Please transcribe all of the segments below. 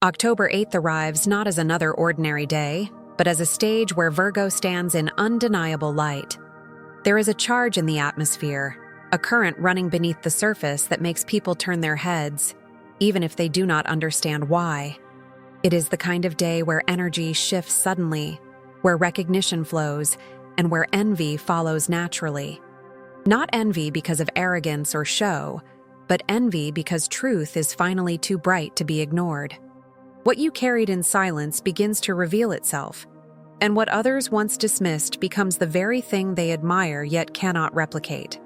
October 8th arrives not as another ordinary day, but as a stage where Virgo stands in undeniable light. There is a charge in the atmosphere, a current running beneath the surface that makes people turn their heads, even if they do not understand why. It is the kind of day where energy shifts suddenly, where recognition flows, and where envy follows naturally. Not envy because of arrogance or show, but envy because truth is finally too bright to be ignored. What you carried in silence begins to reveal itself, and what others once dismissed becomes the very thing they admire yet cannot replicate.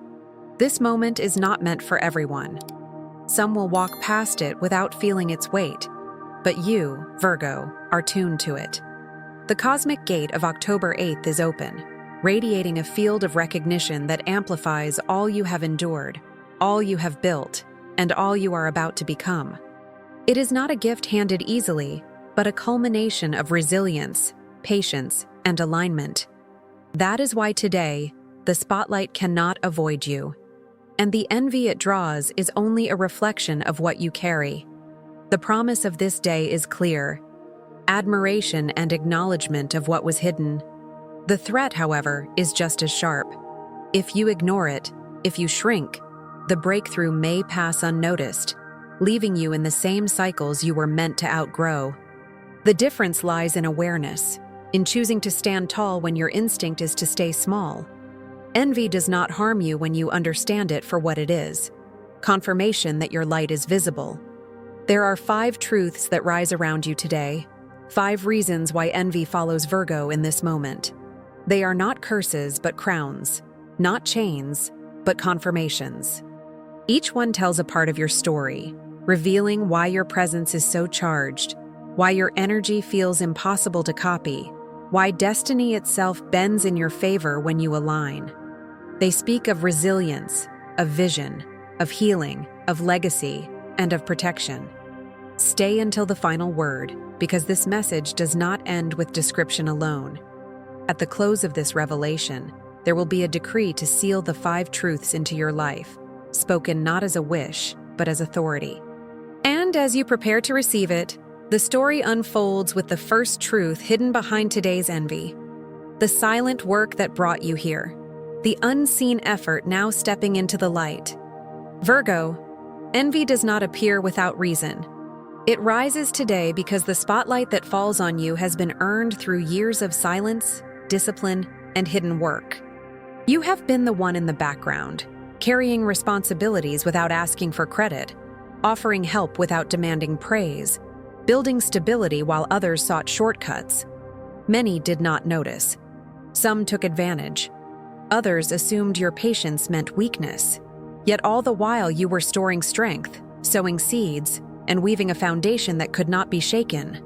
This moment is not meant for everyone. Some will walk past it without feeling its weight, but you, Virgo, are tuned to it. The cosmic gate of October 8th is open, radiating a field of recognition that amplifies all you have endured, all you have built, and all you are about to become. It is not a gift handed easily, but a culmination of resilience, patience, and alignment. That is why today, the spotlight cannot avoid you, and the envy it draws is only a reflection of what you carry. The promise of this day is clear: admiration and acknowledgement of what was hidden. The threat, however, is just as sharp. If you ignore it, if you shrink, the breakthrough may pass unnoticed, leaving you in the same cycles you were meant to outgrow. The difference lies in awareness, in choosing to stand tall when your instinct is to stay small. Envy does not harm you when you understand it for what it is: confirmation that your light is visible. There are 5 truths that rise around you today, 5 reasons why envy follows Virgo in this moment. They are not curses but crowns, not chains but confirmations. Each one tells a part of your story, revealing why your presence is so charged, why your energy feels impossible to copy, why destiny itself bends in your favor when you align. They speak of resilience, of vision, of healing, of legacy, and of protection. Stay until the final word, because this message does not end with description alone. At the close of this revelation, there will be a decree to seal the 5 truths into your life, spoken not as a wish, but as authority. And as you prepare to receive it, the story unfolds with the first truth hidden behind today's envy. The silent work that brought you here. The unseen effort now stepping into the light. Virgo, envy does not appear without reason. It rises today because the spotlight that falls on you has been earned through years of silence, discipline, and hidden work. You have been the one in the background, carrying responsibilities without asking for credit, offering help without demanding praise, building stability while others sought shortcuts. Many did not notice. Some took advantage. Others assumed your patience meant weakness. Yet all the while you were storing strength, sowing seeds, and weaving a foundation that could not be shaken.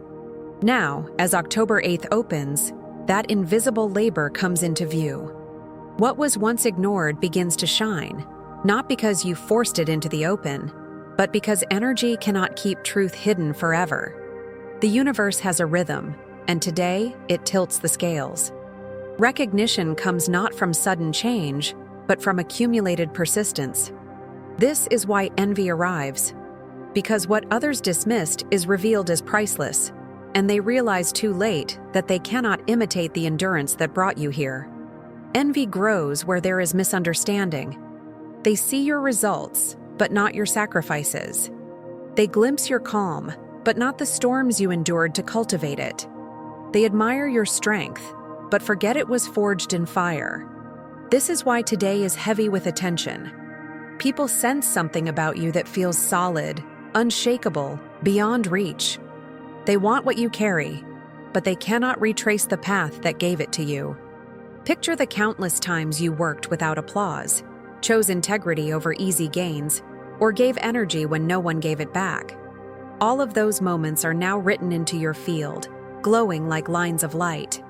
Now, as October 8th opens, that invisible labor comes into view. What was once ignored begins to shine, not because you forced it into the open, but because energy cannot keep truth hidden forever. The universe has a rhythm, and today it tilts the scales. Recognition comes not from sudden change, but from accumulated persistence. This is why envy arrives, because what others dismissed is revealed as priceless, and they realize too late that they cannot imitate the endurance that brought you here. Envy grows where there is misunderstanding. They see your results, but not your sacrifices. They glimpse your calm, but not the storms you endured to cultivate it. They admire your strength, but forget it was forged in fire. This is why today is heavy with attention. People sense something about you that feels solid, unshakable, beyond reach. They want what you carry, but they cannot retrace the path that gave it to you. Picture the countless times you worked without applause, chose integrity over easy gains, or gave energy when no one gave it back. All of those moments are now written into your field, glowing like lines of light.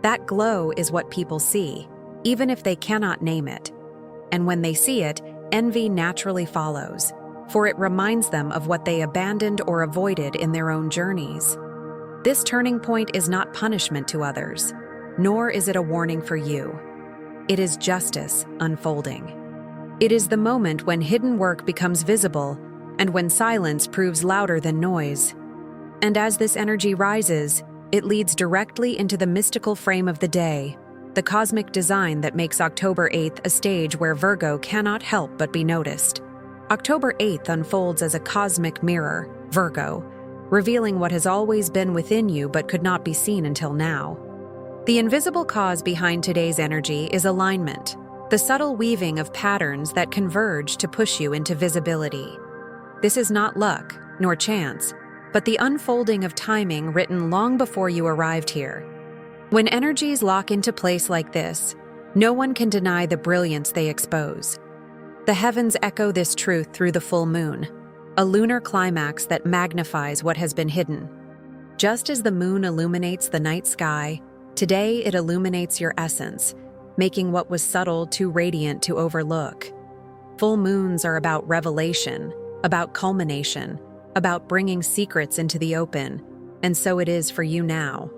That glow is what people see, even if they cannot name it. And when they see it, envy naturally follows, for it reminds them of what they abandoned or avoided in their own journeys. This turning point is not punishment to others, nor is it a warning for you. It is justice unfolding. It is the moment when hidden work becomes visible and when silence proves louder than noise. And as this energy rises, it leads directly into the mystical frame of the day, the cosmic design that makes October 8th a stage where Virgo cannot help but be noticed. October 8th unfolds as a cosmic mirror, Virgo, revealing what has always been within you but could not be seen until now. The invisible cause behind today's energy is alignment, the subtle weaving of patterns that converge to push you into visibility. This is not luck, nor chance, but the unfolding of timing written long before you arrived here. When energies lock into place like this, no one can deny the brilliance they expose. The heavens echo this truth through the full moon, a lunar climax that magnifies what has been hidden. Just as the moon illuminates the night sky, today it illuminates your essence, making what was subtle too radiant to overlook. Full moons are about revelation, about culmination, about bringing secrets into the open, and so it is for you now.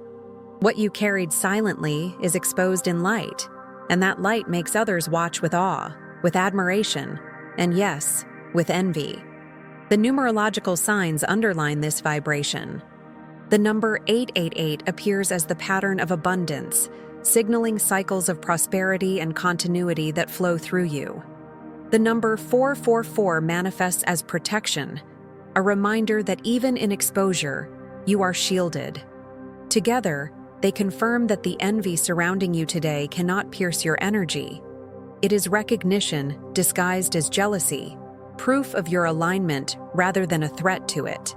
What you carried silently is exposed in light, and that light makes others watch with awe, with admiration, and yes, with envy. The numerological signs underline this vibration. The number 888 appears as the pattern of abundance, signaling cycles of prosperity and continuity that flow through you. The number 444 manifests as protection, a reminder that even in exposure, you are shielded. Together, they confirm that the envy surrounding you today cannot pierce your energy. It is recognition disguised as jealousy, proof of your alignment rather than a threat to it.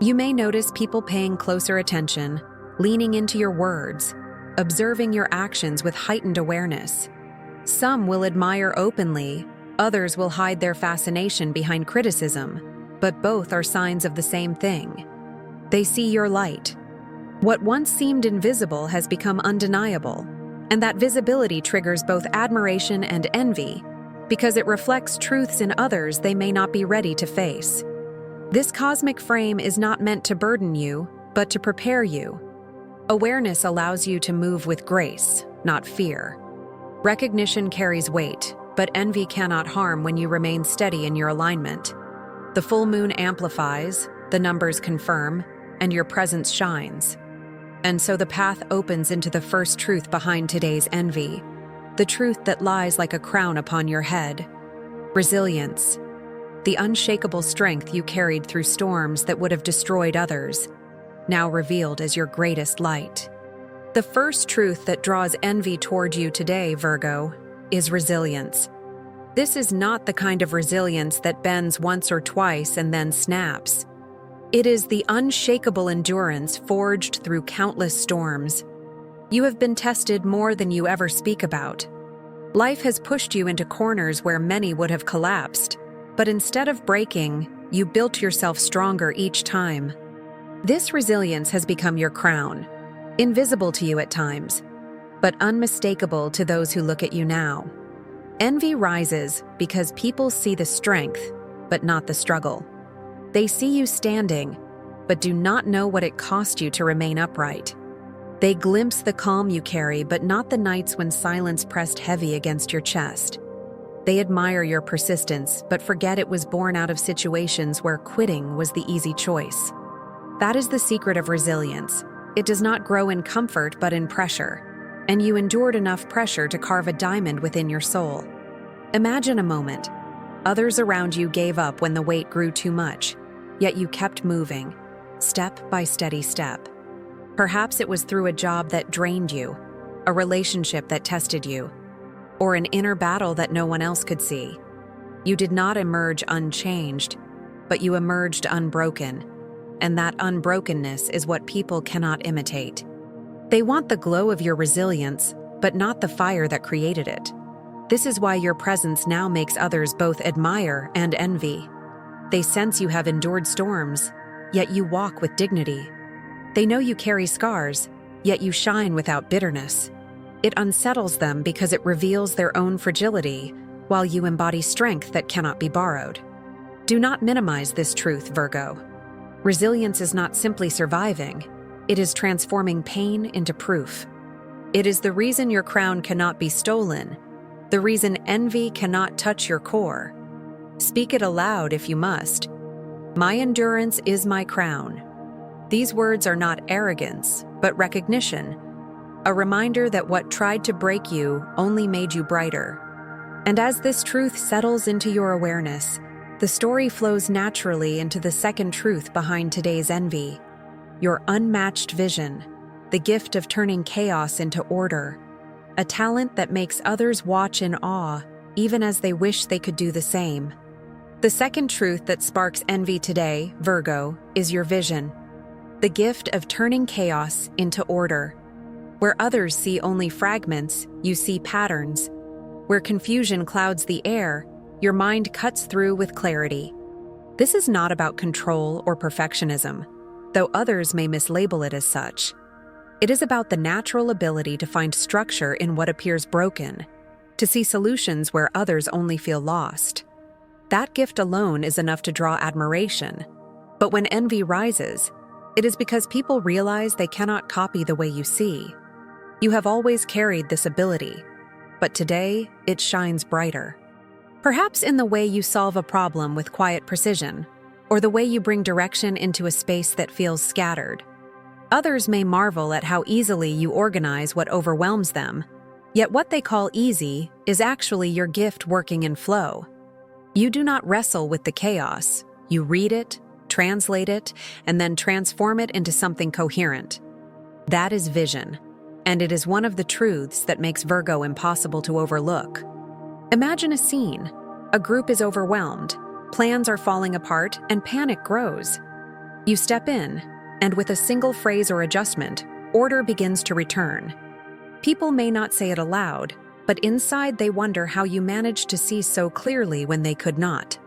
You may notice people paying closer attention, leaning into your words, observing your actions with heightened awareness. Some will admire openly, others will hide their fascination behind criticism, but both are signs of the same thing. They see your light. What once seemed invisible has become undeniable, and that visibility triggers both admiration and envy because it reflects truths in others they may not be ready to face. This cosmic frame is not meant to burden you, but to prepare you. Awareness allows you to move with grace, not fear. Recognition carries weight, but envy cannot harm when you remain steady in your alignment. The full moon amplifies, the numbers confirm, and your presence shines. And so the path opens into the first truth behind today's envy, the truth that lies like a crown upon your head. Resilience, the unshakable strength you carried through storms that would have destroyed others, now revealed as your greatest light. The first truth that draws envy toward you today, Virgo, is resilience. This is not the kind of resilience that bends once or twice and then snaps. It is the unshakable endurance forged through countless storms. You have been tested more than you ever speak about. Life has pushed you into corners where many would have collapsed, but instead of breaking, you built yourself stronger each time. This resilience has become your crown, invisible to you at times, but unmistakable to those who look at you now. Envy rises because people see the strength, but not the struggle. They see you standing, but do not know what it cost you to remain upright. They glimpse the calm you carry, but not the nights when silence pressed heavy against your chest. They admire your persistence, but forget it was born out of situations where quitting was the easy choice. That is the secret of resilience. It does not grow in comfort, but in pressure. And you endured enough pressure to carve a diamond within your soul. Imagine a moment. Others around you gave up when the weight grew too much, yet you kept moving, step by steady step. Perhaps it was through a job that drained you, a relationship that tested you, or an inner battle that no one else could see. You did not emerge unchanged, but you emerged unbroken, and that unbrokenness is what people cannot imitate. They want the glow of your resilience, but not the fire that created it. This is why your presence now makes others both admire and envy. They sense you have endured storms, yet you walk with dignity. They know you carry scars, yet you shine without bitterness. It unsettles them because it reveals their own fragility, while you embody strength that cannot be borrowed. Do not minimize this truth, Virgo. Resilience is not simply surviving, it is transforming pain into proof. It is the reason your crown cannot be stolen, the reason envy cannot touch your core. Speak it aloud if you must. My endurance is my crown. These words are not arrogance, but recognition, a reminder that what tried to break you only made you brighter. And as this truth settles into your awareness, the story flows naturally into the second truth behind today's envy: your unmatched vision, the gift of turning chaos into order, a talent that makes others watch in awe, even as they wish they could do the same. The second truth that sparks envy today, Virgo, is your vision, the gift of turning chaos into order. Where others see only fragments, you see patterns. Where confusion clouds the air, your mind cuts through with clarity. This is not about control or perfectionism, though others may mislabel it as such. It is about the natural ability to find structure in what appears broken, to see solutions where others only feel lost. That gift alone is enough to draw admiration. But when envy rises, it is because people realize they cannot copy the way you see. You have always carried this ability, but today it shines brighter. Perhaps in the way you solve a problem with quiet precision, or the way you bring direction into a space that feels scattered. Others may marvel at how easily you organize what overwhelms them, yet what they call easy is actually your gift working in flow. You do not wrestle with the chaos. You read it, translate it, and then transform it into something coherent. That is vision, and it is one of the truths that makes Virgo impossible to overlook. Imagine a scene. A group is overwhelmed, plans are falling apart, and panic grows. You step in, and with a single phrase or adjustment, order begins to return. People may not say it aloud, but inside they wonder how you managed to see so clearly when they could not.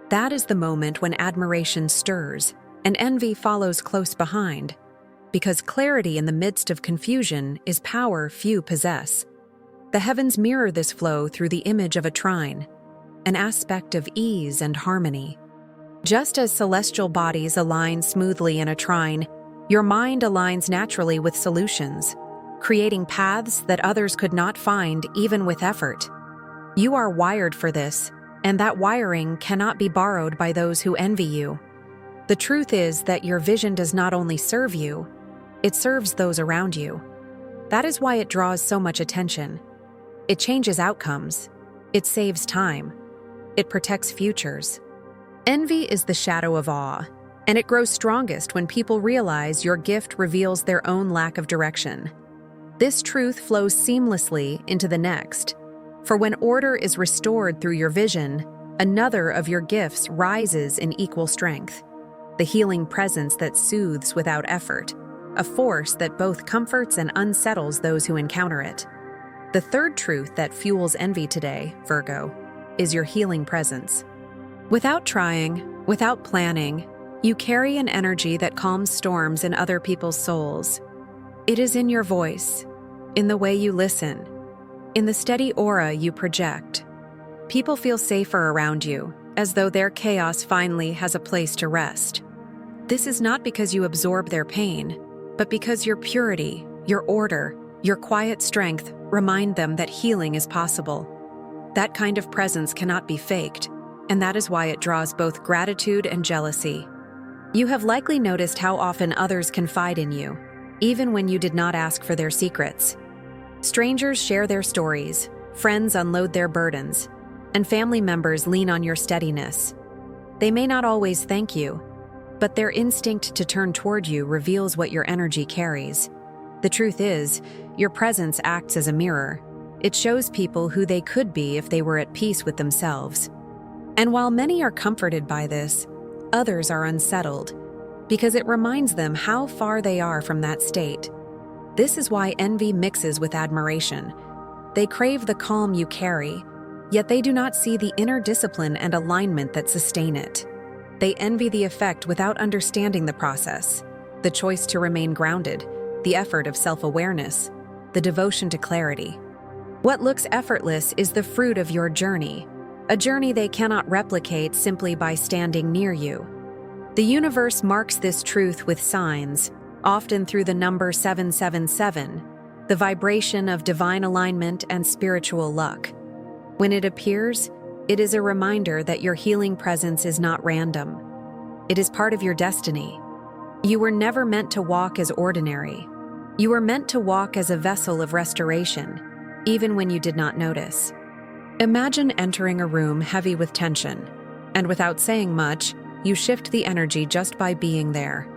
That is the moment when admiration stirs, and envy follows close behind, because clarity in the midst of confusion is power few possess. The heavens mirror this flow through the image of a trine, an aspect of ease and harmony. Just as celestial bodies align smoothly in a trine, your mind aligns naturally with solutions, creating paths that others could not find even with effort. You are wired for this, and that wiring cannot be borrowed by those who envy you. The truth is that your vision does not only serve you, it serves those around you. That is why it draws so much attention. It changes outcomes. It saves time. It protects futures. Envy is the shadow of awe, and it grows strongest when people realize your gift reveals their own lack of direction. This truth flows seamlessly into the next. For when order is restored through your vision, another of your gifts rises in equal strength. The healing presence that soothes without effort, a force that both comforts and unsettles those who encounter it. The third truth that fuels envy today, Virgo, is your healing presence. Without trying, without planning, you carry an energy that calms storms in other people's souls. It is in your voice, in the way you listen, in the steady aura you project. People feel safer around you, as though their chaos finally has a place to rest. This is not because you absorb their pain, but because your purity, your order, your quiet strength remind them that healing is possible. That kind of presence cannot be faked, and that is why it draws both gratitude and jealousy. You have likely noticed how often others confide in you, even when you did not ask for their secrets. Strangers share their stories, friends unload their burdens, and family members lean on your steadiness. They may not always thank you, but their instinct to turn toward you reveals what your energy carries. The truth is, your presence acts as a mirror. It shows people who they could be if they were at peace with themselves. And while many are comforted by this, others are unsettled, because it reminds them how far they are from that state. This is why envy mixes with admiration. They crave the calm you carry, yet they do not see the inner discipline and alignment that sustain it. They envy the effect without understanding the process, the choice to remain grounded, the effort of self-awareness, the devotion to clarity. What looks effortless is the fruit of your journey, a journey they cannot replicate simply by standing near you. The universe marks this truth with signs, often through the number 777, the vibration of divine alignment and spiritual luck. When it appears, it is a reminder that your healing presence is not random. It is part of your destiny. You were never meant to walk as ordinary. You were meant to walk as a vessel of restoration, even when you did not notice. Imagine entering a room heavy with tension, and without saying much, you shift the energy just by being there.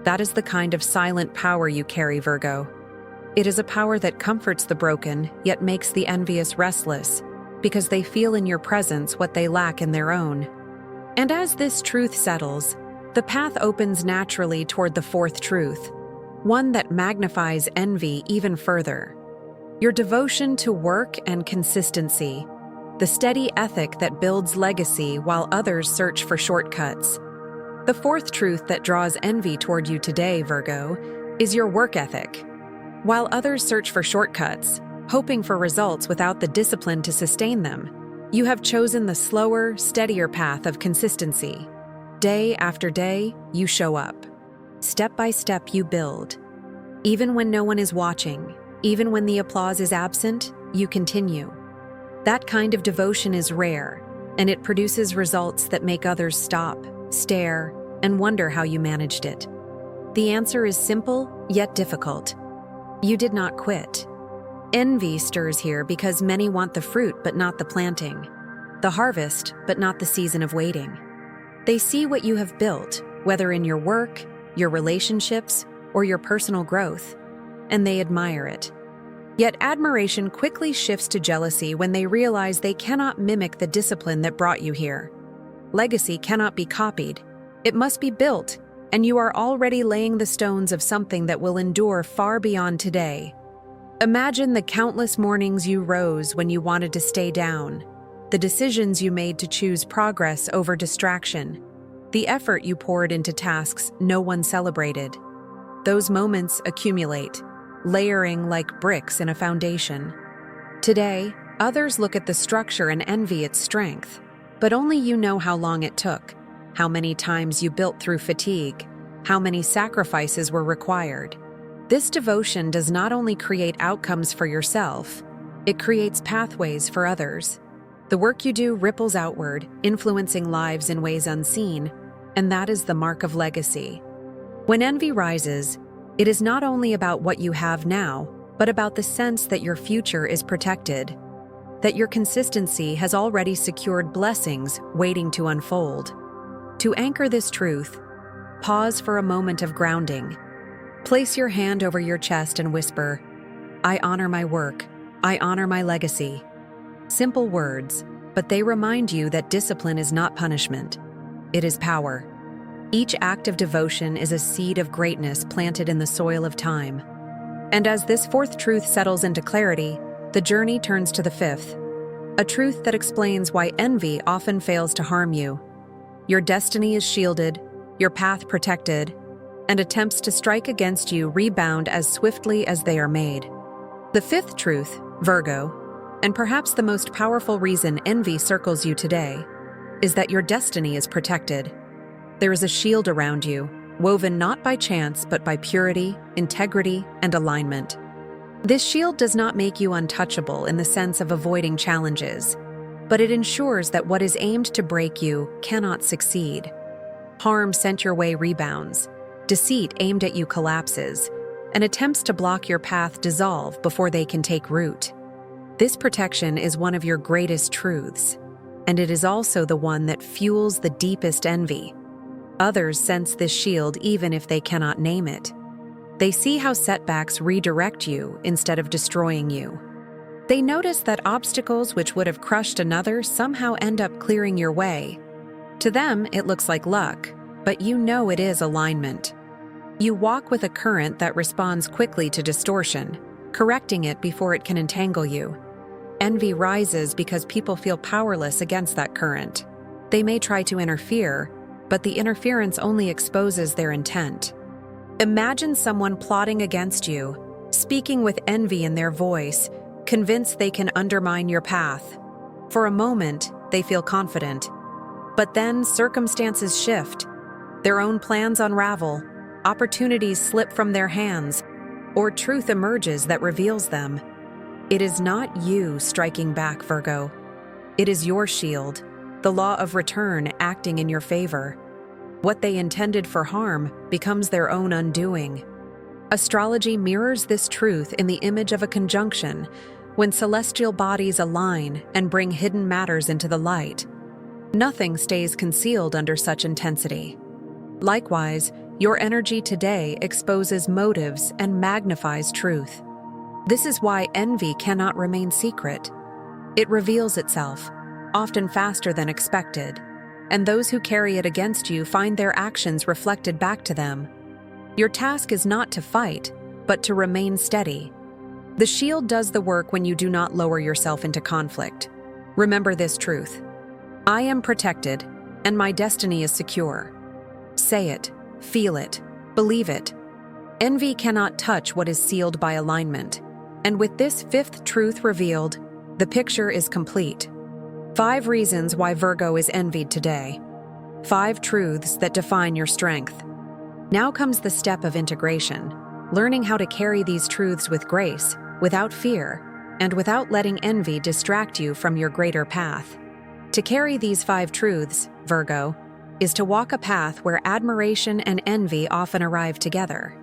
That is the kind of silent power you carry, Virgo. It is a power that comforts the broken, yet makes the envious restless, because they feel in your presence what they lack in their own. And as this truth settles, the path opens naturally toward the fourth truth, one that magnifies envy even further. Your devotion to work and consistency, the steady ethic that builds legacy while others search for shortcuts. The fourth truth that draws envy toward you today, Virgo, is your work ethic. While others search for shortcuts, hoping for results without the discipline to sustain them, you have chosen the slower, steadier path of consistency. Day after day, you show up. Step by step, you build. Even when no one is watching, even when the applause is absent, you continue. That kind of devotion is rare, and it produces results that make others stop, stare, and wonder how you managed it. The answer is simple, yet difficult. You did not quit. Envy stirs here because many want the fruit but not the planting, the harvest but not the season of waiting. They see what you have built, whether in your work, your relationships, or your personal growth, and they admire it. Yet admiration quickly shifts to jealousy when they realize they cannot mimic the discipline that brought you here. Legacy cannot be copied. It must be built, and you are already laying the stones of something that will endure far beyond today. Imagine the countless mornings you rose when you wanted to stay down, the decisions you made to choose progress over distraction, the effort you poured into tasks no one celebrated. Those moments accumulate, layering like bricks in a foundation. Today, others look at the structure and envy its strength, but only you know how long it took, how many times you built through fatigue, how many sacrifices were required. This devotion does not only create outcomes for yourself, it creates pathways for others. The work you do ripples outward, influencing lives in ways unseen, and that is the mark of legacy. When envy rises, it is not only about what you have now, but about the sense that your future is protected, that your consistency has already secured blessings waiting to unfold. To anchor this truth, pause for a moment of grounding. Place your hand over your chest and whisper, "I honor my work. I honor my legacy." Simple words, but they remind you that discipline is not punishment. It is power. Each act of devotion is a seed of greatness planted in the soil of time. And as this fourth truth settles into clarity, the journey turns to the fifth, a truth that explains why envy often fails to harm you. Your destiny is shielded, your path protected, and attempts to strike against you rebound as swiftly as they are made. The fifth truth, Virgo, and perhaps the most powerful reason envy circles you today, is that your destiny is protected. There is a shield around you, woven not by chance but by purity, integrity, and alignment. This shield does not make you untouchable in the sense of avoiding challenges, but it ensures that what is aimed to break you cannot succeed. Harm sent your way rebounds, deceit aimed at you collapses, and attempts to block your path dissolve before they can take root. This protection is one of your greatest truths, and it is also the one that fuels the deepest envy. Others sense this shield even if they cannot name it. They see how setbacks redirect you instead of destroying you. They notice that obstacles which would have crushed another somehow end up clearing your way. To them, it looks like luck, but you know it is alignment. You walk with a current that responds quickly to distortion, correcting it before it can entangle you. Envy rises because people feel powerless against that current. They may try to interfere, but the interference only exposes their intent. Imagine someone plotting against you, speaking with envy in their voice, convinced they can undermine your path. For a moment, they feel confident. But then circumstances shift. Their own plans unravel, opportunities slip from their hands, or truth emerges that reveals them. It is not you striking back, Virgo. It is your shield, the law of return acting in your favor. What they intended for harm becomes their own undoing. Astrology mirrors this truth in the image of a conjunction, when celestial bodies align and bring hidden matters into the light. Nothing stays concealed under such intensity. Likewise, your energy today exposes motives and magnifies truth. This is why envy cannot remain secret. It reveals itself, often faster than expected, and those who carry it against you find their actions reflected back to them. Your task is not to fight, but to remain steady. The shield does the work when you do not lower yourself into conflict. Remember this truth: I am protected, and my destiny is secure. Say it, feel it, believe it. Envy cannot touch what is sealed by alignment. And with this fifth truth revealed, the picture is complete. 5 reasons why Virgo is envied today. 5 truths that define your strength. Now comes the step of integration, learning how to carry these truths with grace, without fear, and without letting envy distract you from your greater path. To carry these 5 truths, Virgo, is to walk a path where admiration and envy often arrive together.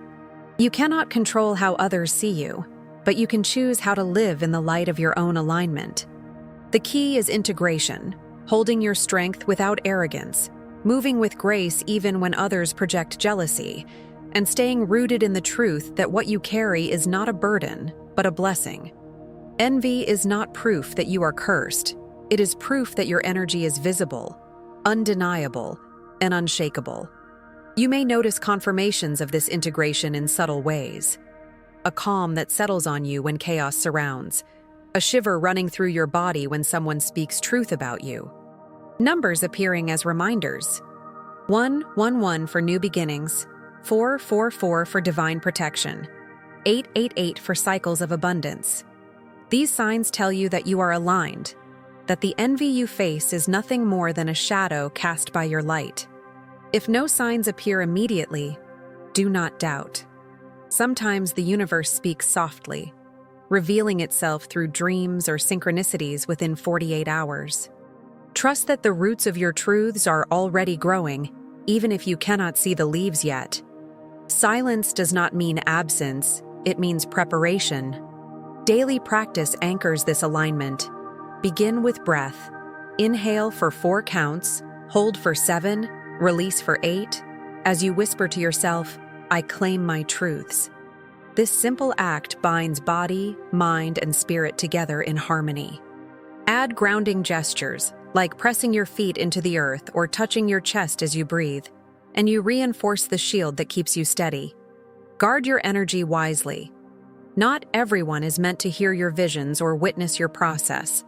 You cannot control how others see you, but you can choose how to live in the light of your own alignment. The key is integration, holding your strength without arrogance, moving with grace even when others project jealousy, and staying rooted in the truth that what you carry is not a burden, but a blessing. Envy is not proof that you are cursed. It is proof that your energy is visible, undeniable, and unshakable. You may notice confirmations of this integration in subtle ways. A calm that settles on you when chaos surrounds. A shiver running through your body when someone speaks truth about you. Numbers appearing as reminders. 111 for new beginnings. 444 for divine protection. 888 for cycles of abundance. These signs tell you that you are aligned, that the envy you face is nothing more than a shadow cast by your light. If no signs appear immediately, do not doubt. Sometimes the universe speaks softly, revealing itself through dreams or synchronicities within 48 hours. Trust that the roots of your truths are already growing, even if you cannot see the leaves yet. Silence does not mean absence, it means preparation. Daily practice anchors this alignment. Begin with breath. Inhale for 4 counts, hold for 7, release for 8. As you whisper to yourself, I claim my truths. This simple act binds body, mind, and spirit together in harmony. Add grounding gestures, like pressing your feet into the earth or touching your chest as you breathe, and you reinforce the shield that keeps you steady. Guard your energy wisely. Not everyone is meant to hear your visions or witness your process.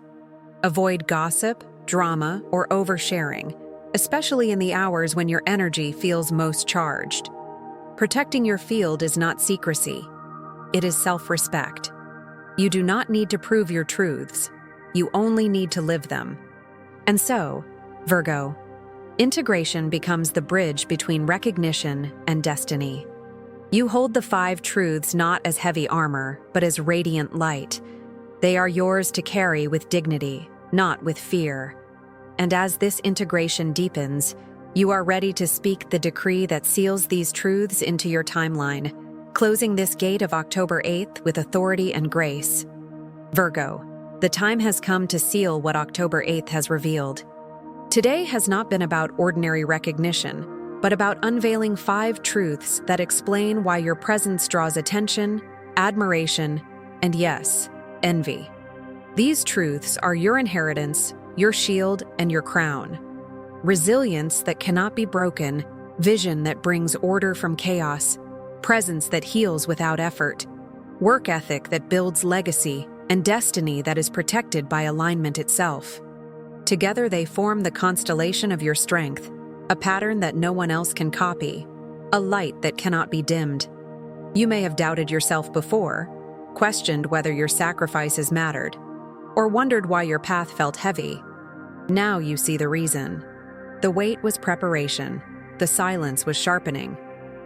Avoid gossip, drama, or oversharing, especially in the hours when your energy feels most charged. Protecting your field is not secrecy. It is self-respect. You do not need to prove your truths. You only need to live them. And so, Virgo, integration becomes the bridge between recognition and destiny. You hold the 5 truths not as heavy armor, but as radiant light. They are yours to carry with dignity, not with fear. And as this integration deepens, you are ready to speak the decree that seals these truths into your timeline, closing this gate of October 8th with authority and grace. Virgo, the time has come to seal what October 8th has revealed. Today has not been about ordinary recognition, but about unveiling 5 truths that explain why your presence draws attention, admiration, and yes, envy. These truths are your inheritance, your shield, and your crown. Resilience that cannot be broken, vision that brings order from chaos, presence that heals without effort, work ethic that builds legacy, and destiny that is protected by alignment itself. Together they form the constellation of your strength, a pattern that no one else can copy, a light that cannot be dimmed. You may have doubted yourself before, questioned whether your sacrifices mattered, or wondered why your path felt heavy. Now you see the reason. The wait was preparation, the silence was sharpening,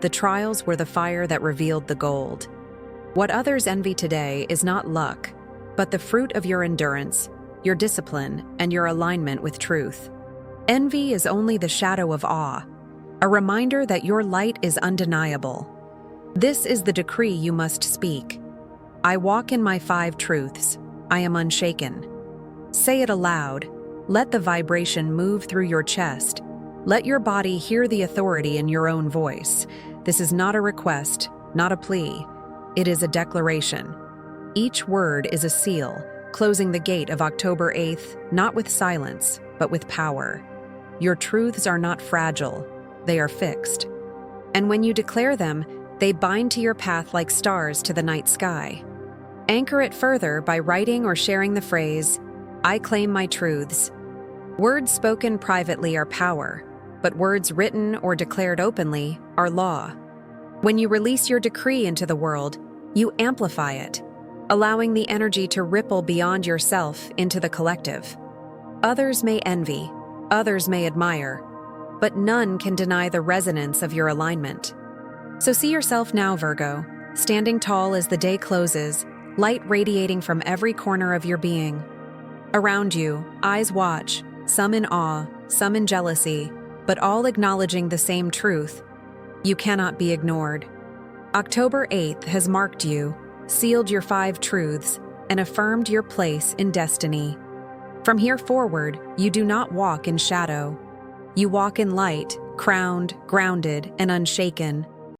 the trials were the fire that revealed the gold. What others envy today is not luck, but the fruit of your endurance, your discipline, and your alignment with truth. Envy is only the shadow of awe. a reminder that your light is undeniable. This is the decree you must speak. I walk in my 5 truths. I am unshaken. Say it aloud. Let the vibration move through your chest. Let your body hear the authority in your own voice. This is not a request, not a plea. It is a declaration. Each word is a seal, closing the gate of October 8th, not with silence, but with power. Your truths are not fragile, they are fixed. And when you declare them, they bind to your path like stars to the night sky. Anchor it further by writing or sharing the phrase, I claim my truths. Words spoken privately are power, but words written or declared openly are law. When you release your decree into the world, you amplify it, allowing the energy to ripple beyond yourself into the collective. Others may envy, others may admire, but none can deny the resonance of your alignment. So see yourself now, Virgo, standing tall as the day closes, light radiating from every corner of your being. Around you, eyes watch, some in awe, some in jealousy, but all acknowledging the same truth. You cannot be ignored. October 8th has marked you, sealed your 5 truths, and affirmed your place in destiny. From here forward, you do not walk in shadow. You walk in light, crowned, grounded, and unshaken.